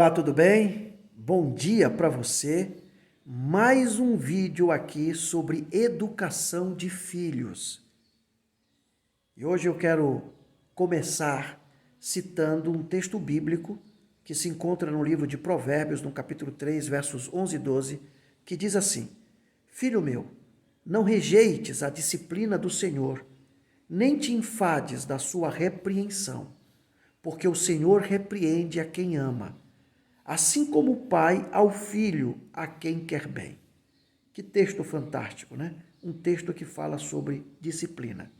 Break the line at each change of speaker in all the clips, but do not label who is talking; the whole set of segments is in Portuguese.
Olá, tudo bem? Bom dia para você. Mais um vídeo aqui sobre educação de filhos. E hoje eu quero começar citando um texto bíblico que se encontra no livro de Provérbios, no capítulo 3, versos 11 e 12, que diz assim: Filho meu, não rejeites a disciplina do Senhor, nem te enfades da sua repreensão, porque o Senhor repreende a quem ama, assim como o pai ao filho a quem quer bem. Que texto fantástico, né? Um texto que fala sobre disciplina.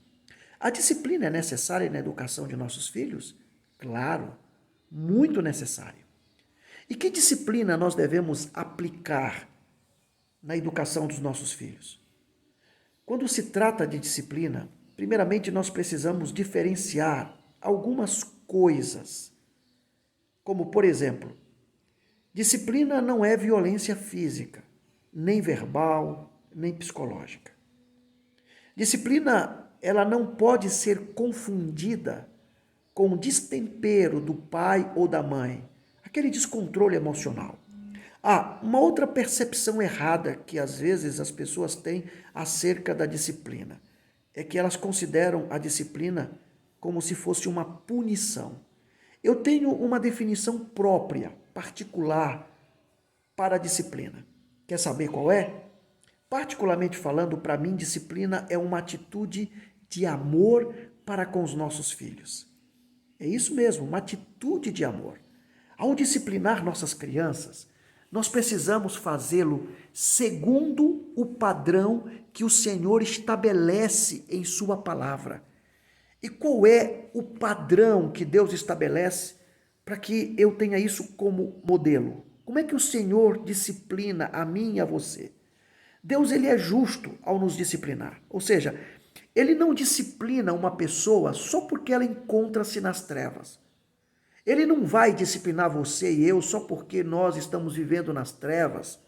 A disciplina é necessária na educação de nossos filhos? Claro, muito necessária. E que disciplina nós devemos aplicar na educação dos nossos filhos? Quando se trata de disciplina, primeiramente nós precisamos diferenciar algumas coisas, como por exemplo, disciplina não é violência física, nem verbal, nem psicológica. Disciplina, ela não pode ser confundida com o destempero do pai ou da mãe, aquele descontrole emocional. Uma outra percepção errada que às vezes as pessoas têm acerca da disciplina é que elas consideram a disciplina como se fosse uma punição. Eu tenho uma definição própria, particular, para a disciplina. Quer saber qual é? Particularmente falando, para mim, disciplina é uma atitude de amor para com os nossos filhos. É isso mesmo, uma atitude de amor. Ao disciplinar nossas crianças, nós precisamos fazê-lo segundo o padrão que o Senhor estabelece em sua palavra. E qual é o padrão que Deus estabelece para que eu tenha isso como modelo? Como é que o Senhor disciplina a mim e a você? Deus, ele é justo ao nos disciplinar. Ou seja, ele não disciplina uma pessoa só porque ela encontra-se nas trevas. Ele não vai disciplinar você e eu só porque nós estamos vivendo nas trevas.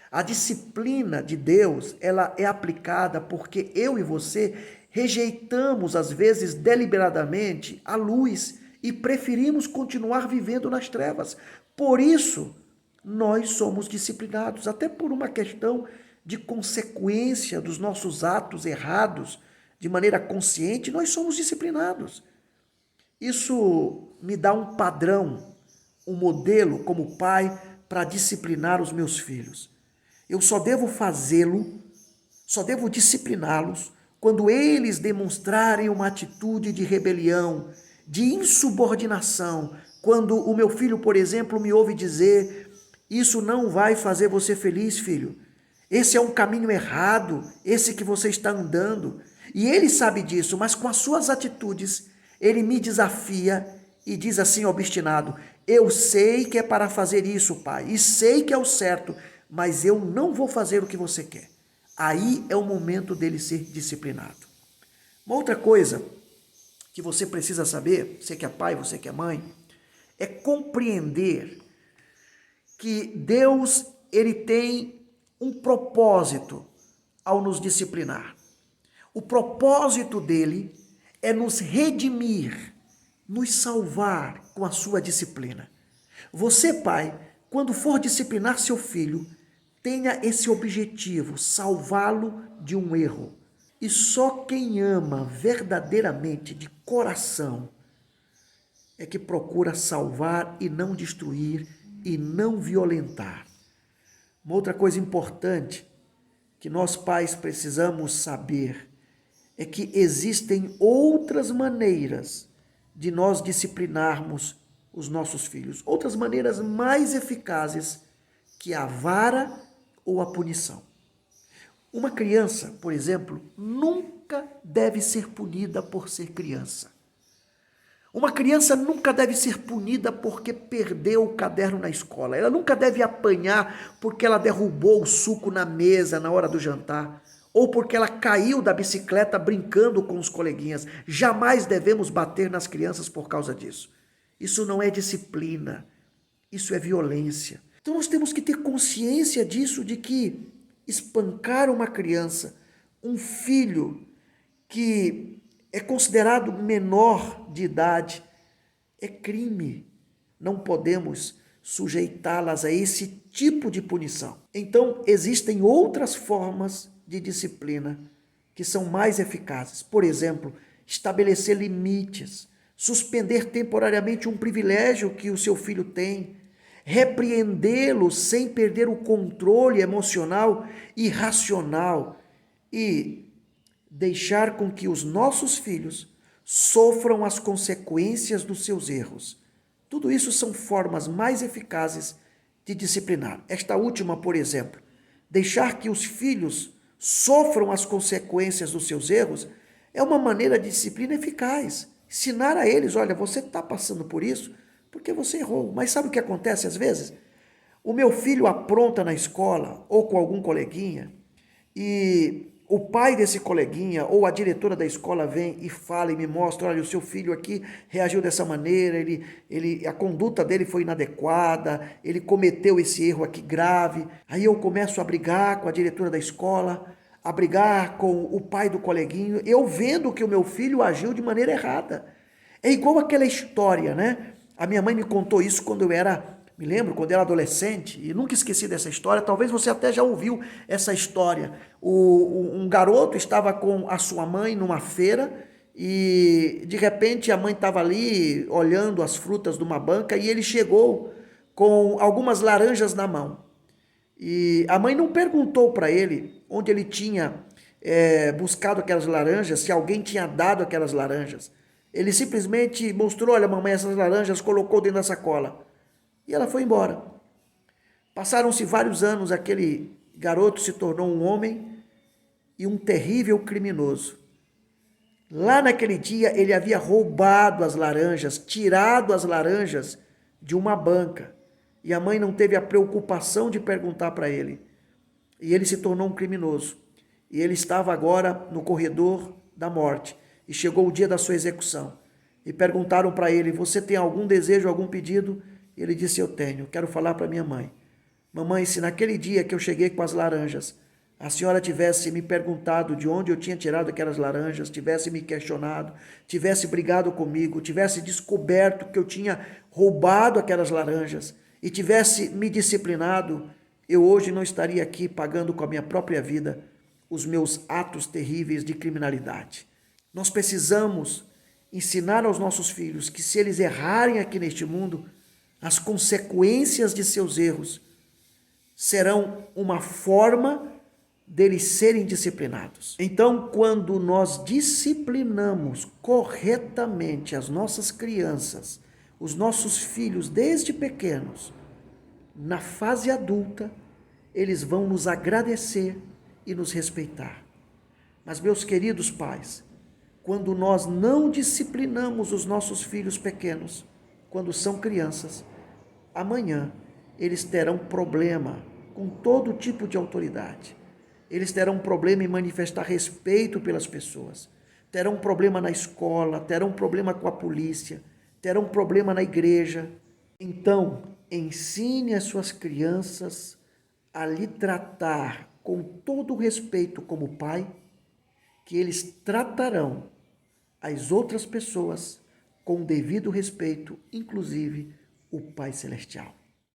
A disciplina de Deus, ela é aplicada porque eu e você rejeitamos, às vezes deliberadamente, a luz e preferimos continuar vivendo nas trevas. Por isso, nós somos disciplinados, até por uma questão de consequência dos nossos atos errados, de maneira consciente, nós somos disciplinados. Isso me dá um padrão, um modelo como pai para disciplinar os meus filhos. Eu só devo fazê-lo, só devo discipliná-los quando eles demonstrarem uma atitude de rebelião, de insubordinação. Quando o meu filho, por exemplo, me ouve dizer: isso não vai fazer você feliz, filho. Esse é um caminho errado, esse que você está andando. E ele sabe disso, mas com as suas atitudes, ele me desafia e diz assim, obstinado: eu sei que é para fazer isso, pai, e sei que é o certo, mas eu não vou fazer o que você quer. Aí é o momento dele ser disciplinado. Uma outra coisa que você precisa saber, você que é pai, você que é mãe, é compreender que Deus, ele tem um propósito ao nos disciplinar. O propósito dele é nos redimir, nos salvar com a sua disciplina. Você, pai, quando for disciplinar seu filho, tenha esse objetivo, salvá-lo de um erro. E só quem ama verdadeiramente, de coração, é que procura salvar e não destruir e não violentar. Uma outra coisa importante que nós pais precisamos saber é que existem outras maneiras de nós disciplinarmos os nossos filhos, outras maneiras mais eficazes que a vara ou a punição. Uma criança, por exemplo, nunca deve ser punida por ser criança. Uma criança nunca deve ser punida porque perdeu o caderno na escola. Ela nunca deve apanhar porque ela derrubou o suco na mesa na hora do jantar, ou porque ela caiu da bicicleta brincando com os coleguinhas. Jamais devemos bater nas crianças por causa disso. Isso não é disciplina, isso é violência. Então nós temos que ter consciência disso, de que espancar uma criança, um filho que é considerado menor de idade, é crime. Não podemos sujeitá-las a esse tipo de punição. Então, existem outras formas de disciplina que são mais eficazes. Por exemplo, estabelecer limites, suspender temporariamente um privilégio que o seu filho tem, repreendê-lo sem perder o controle emocional e racional e deixar com que os nossos filhos sofram as consequências dos seus erros. Tudo isso são formas mais eficazes de disciplinar. Esta última, por exemplo, deixar que os filhos sofram as consequências dos seus erros, é uma maneira de disciplina eficaz. Ensinar a eles, olha, você está passando por isso porque você errou. Mas sabe o que acontece às vezes? O meu filho apronta na escola ou com algum coleguinha e o pai desse coleguinha ou a diretora da escola vem e fala e me mostra, olha, o seu filho aqui reagiu dessa maneira, a conduta dele foi inadequada, ele cometeu esse erro aqui grave. Aí eu começo a brigar com a diretora da escola, a brigar com o pai do coleguinho, eu vendo que o meu filho agiu de maneira errada. É igual aquela história, né? A minha mãe me contou isso quando me lembro, quando eu era adolescente, e nunca esqueci dessa história, talvez você até já ouviu essa história. Um garoto estava com a sua mãe numa feira e, de repente, a mãe estava ali olhando as frutas de uma banca e ele chegou com algumas laranjas na mão. E a mãe não perguntou para ele onde ele tinha buscado aquelas laranjas, se alguém tinha dado aquelas laranjas. Ele simplesmente mostrou, olha, mamãe, essas laranjas, colocou dentro da sacola. E ela foi embora. Passaram-se vários anos, aquele garoto se tornou um homem e um terrível criminoso. Lá naquele dia, ele havia roubado as laranjas, tirado as laranjas de uma banca. E a mãe não teve a preocupação de perguntar para ele. E ele se tornou um criminoso. E ele estava agora no corredor da morte. E chegou o dia da sua execução. E perguntaram para ele, você tem algum desejo, algum pedido? E ele disse, eu tenho, quero falar para minha mãe. Mamãe, se naquele dia que eu cheguei com as laranjas, a senhora tivesse me perguntado de onde eu tinha tirado aquelas laranjas, tivesse me questionado, tivesse brigado comigo, tivesse descoberto que eu tinha roubado aquelas laranjas e tivesse me disciplinado, eu hoje não estaria aqui pagando com a minha própria vida os meus atos terríveis de criminalidade. Nós precisamos ensinar aos nossos filhos que se eles errarem aqui neste mundo, as consequências de seus erros serão uma forma deles serem disciplinados. Então, quando nós disciplinamos corretamente as nossas crianças, os nossos filhos desde pequenos, na fase adulta, eles vão nos agradecer e nos respeitar. Mas, meus queridos pais, quando nós não disciplinamos os nossos filhos pequenos, quando são crianças, amanhã eles terão problema com todo tipo de autoridade. Eles terão problema em manifestar respeito pelas pessoas. Terão problema na escola, terão problema com a polícia, terão problema na igreja. Então, ensine as suas crianças a lhe tratar com todo o respeito como pai, que eles tratarão as outras pessoas com devido respeito, inclusive o Pai Celestial.